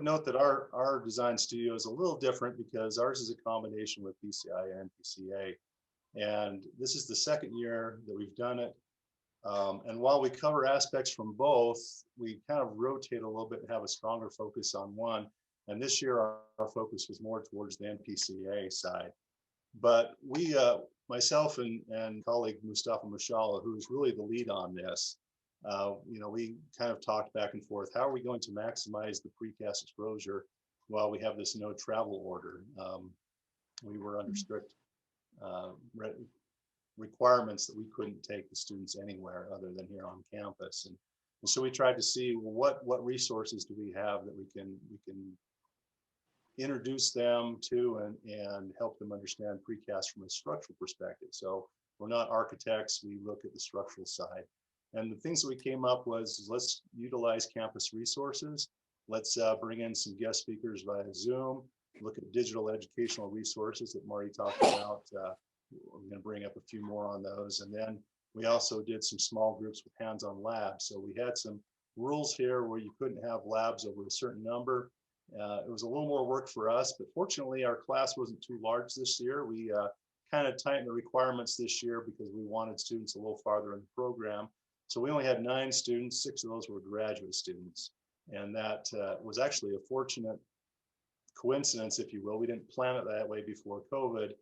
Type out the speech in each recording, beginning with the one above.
would note that our design studio is a little different because ours is a combination with PCI and PCA. And this is the second year that we've done it. And while we cover aspects from both, we kind of rotate a little bit and have a stronger focus on one. And this year, our focus was more towards the NPCA side. But we, myself and colleague Mustafa Mushala, who's really the lead on this, we kind of talked back and forth. How are we going to maximize the precast exposure while we have this no travel order? We were under strict requirements that we couldn't take the students anywhere other than here on campus, and so we tried to see, well, what resources do we have that we can introduce them to and help them understand precast from a structural perspective. So we're not architects, we look at the structural side. And the things that we came up was, let's utilize campus resources. Let's bring in some guest speakers via Zoom, look at digital educational resources that Marty talked about. We're going to bring up a few more on those. And then we also did some small groups with hands-on labs. So we had some rules here where you couldn't have labs over a certain number. It was a little more work for us, but fortunately our class wasn't too large this year. We kind of tightened the requirements this year because we wanted students a little farther in the program. So we only had 9 students, 6 of those were graduate students. And that was actually a fortunate coincidence, if you will. We didn't plan it that way before COVID,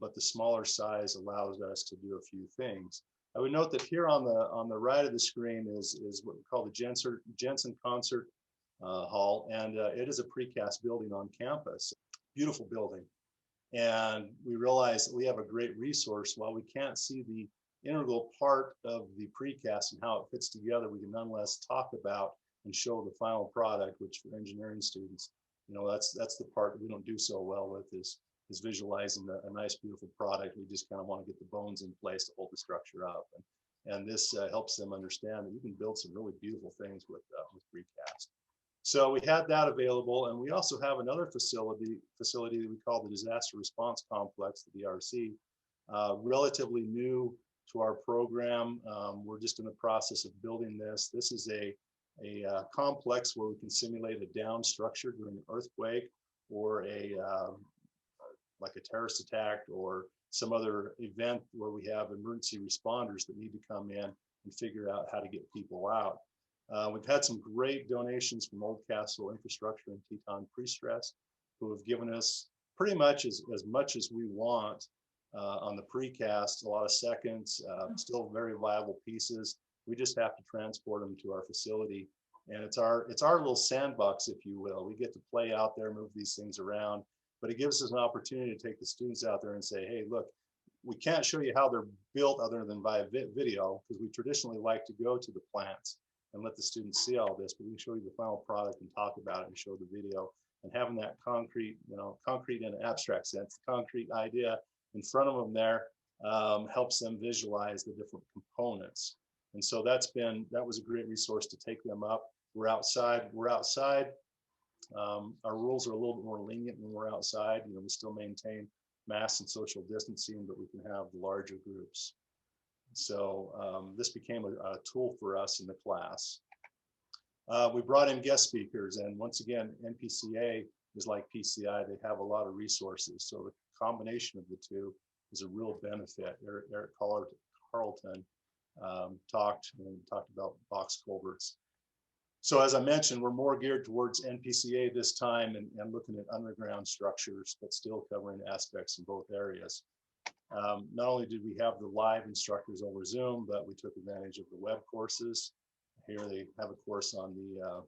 but the smaller size allows us to do a few things. I would note that here on the right of the screen is what we call the Jensen Concert Hall, and it is a precast building on campus. Beautiful building. And we realize that we have a great resource. While we can't see the integral part of the precast and how it fits together, we can nonetheless talk about and show the final product, which for engineering students, that's the part that we don't do so well with, is visualizing a nice, beautiful product. We just kind of want to get the bones in place to hold the structure up. And this helps them understand that you can build some really beautiful things with precast. So we had that available, and we also have another facility that we call the Disaster Response Complex, the DRC, relatively new to our program. We're just in the process of building this. This is a complex where we can simulate a down structure during an earthquake or like a terrorist attack or some other event where we have emergency responders that need to come in and figure out how to get people out. We've had some great donations from Oldcastle Infrastructure and Teton Pre-Stress, who have given us pretty much as much as we want on the precast, a lot of seconds, still very viable pieces. We just have to transport them to our facility. And it's our little sandbox, if you will. We get to play out there, move these things around, but it gives us an opportunity to take the students out there and say, hey, look, we can't show you how they're built other than via video, because we traditionally like to go to the plants and let the students see all this, but we can show you the final product and talk about it and show the video. And having that concrete in an abstract sense, the concrete idea in front of them there helps them visualize the different components. And so that was a great resource to take them up. We're outside. Our rules are a little bit more lenient when we're outside. We still maintain mask and social distancing, but we can have larger groups. So this became a tool for us in the class. We brought in guest speakers, and once again, NPCA is like PCI. They have a lot of resources. So the combination of the two is a real benefit. Eric Carlton talked about box culverts. So as I mentioned, we're more geared towards NPCA this time and looking at underground structures, but still covering aspects in both areas. Not only did we have the live instructors over Zoom, but we took advantage of the web courses. Here they have a course on the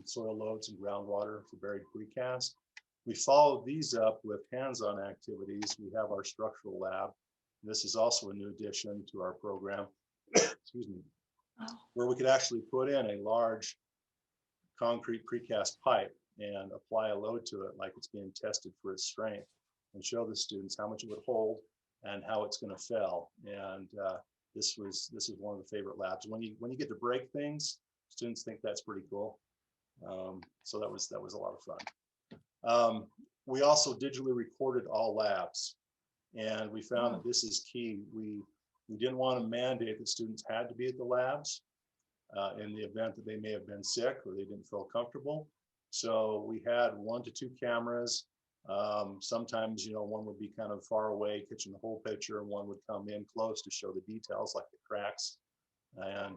soil loads and groundwater for buried precast. We followed these up with hands-on activities. We have our structural lab. This is also a new addition to our program, excuse me, where we could actually put in a large concrete precast pipe and apply a load to it like it's being tested for its strength, and show the students how much it would hold and how it's going to fail. And this is one of the favorite labs. When you get to break things, students think that's pretty cool. So that was a lot of fun. We also digitally recorded all labs, and we found that this is key. We didn't want to mandate that students had to be at the labs in the event that they may have been sick or they didn't feel comfortable. So we had 1 to 2 cameras. Sometimes, one would be kind of far away, catching the whole picture, and one would come in close to show the details like the cracks and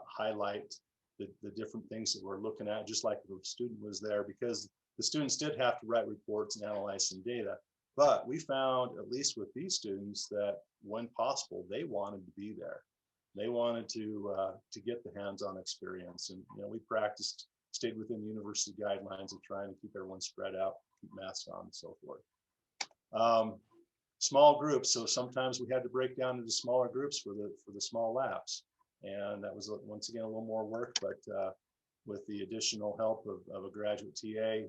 highlight the different things that we're looking at, just like the student was there, because the students did have to write reports and analyze some data. But we found, at least with these students, that when possible, they wanted to be there. They wanted to get the hands-on experience, and we practiced, stayed within the university guidelines of trying to keep everyone spread out, keep masks on, and so forth. Small groups, so sometimes we had to break down into smaller groups for the small labs, and that was once again a little more work, but with the additional help of a graduate TA,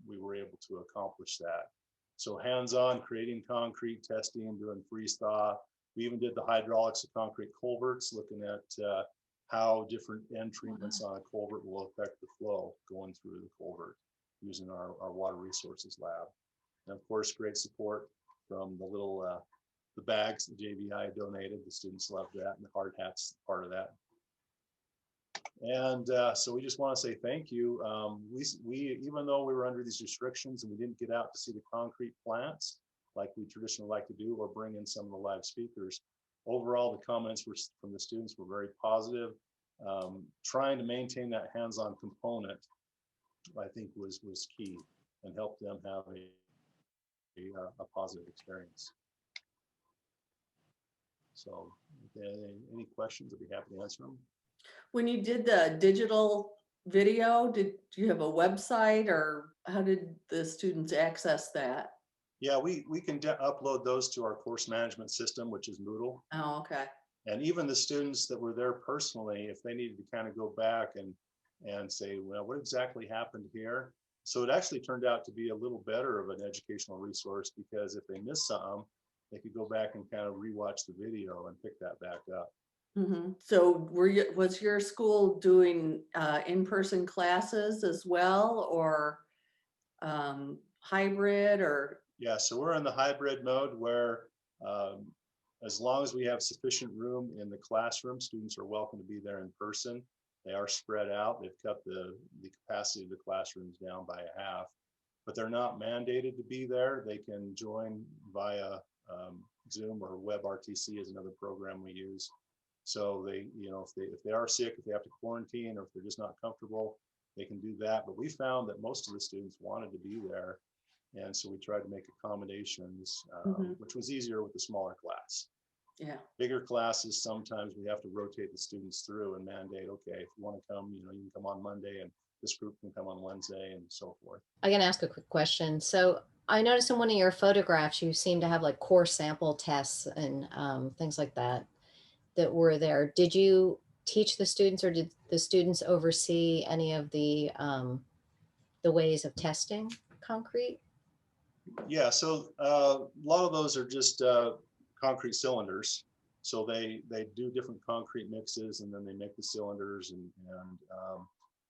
we were able to accomplish that. So hands-on, creating concrete, testing, doing freeze thaw. We even did the hydraulics of concrete culverts, looking at how different end treatments on a culvert will affect the flow going through the culvert using our water resources lab. And of course, great support from the little the bags that JVI donated. The students loved that, and the hard hats part of that. And so we just want to say thank you. We even though we were under these restrictions and we didn't get out to see the concrete plants like we traditionally like to do, or bring in some of the live speakers, overall the comments from the students were very positive. Trying to maintain that hands-on component, I think, was key, and helped them have a positive experience. So if any questions, I'd be happy to answer them. When you did the digital video, did you have a website, or how did the students access that? Yeah, we can upload those to our course management system, which is Moodle. Oh, okay. And even the students that were there personally, if they needed to kind of go back and say, well, what exactly happened here? So it actually turned out to be a little better of an educational resource, because if they missed something, they could go back and kind of rewatch the video and pick that back up. Mm-hmm. So was your school doing in-person classes as well, or hybrid, or? Yeah, so we're in the hybrid mode where as long as we have sufficient room in the classroom, students are welcome to be there in person. They are spread out. They've cut the capacity of the classrooms down by a half, but they're not mandated to be there. They can join via Zoom, or WebRTC is another program we use. So they, if they are sick, if they have to quarantine, or if they're just not comfortable, they can do that. But we found that most of the students wanted to be there, and so we tried to make accommodations, which was easier with the smaller class. Yeah. Bigger classes, sometimes we have to rotate the students through and mandate, okay, if you want to come, you can come on Monday, and this group can come on Wednesday, and so forth. I can ask a quick question. So I noticed in one of your photographs, you seem to have like core sample tests and things like that were there. Did you teach the students, or did the students oversee any of the ways of testing concrete? Yeah, so a lot of those are just concrete cylinders. So they do different concrete mixes, and then they make the cylinders, and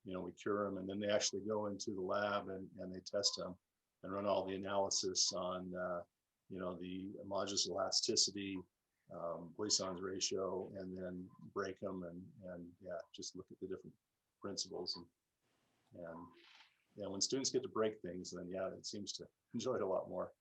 we cure them, and then they actually go into the lab and they test them and run all the analysis on the modulus elasticity, Poisson's ratio, and then break them and just look at the different principles, and when students get to break things, then it seems to enjoy it a lot more.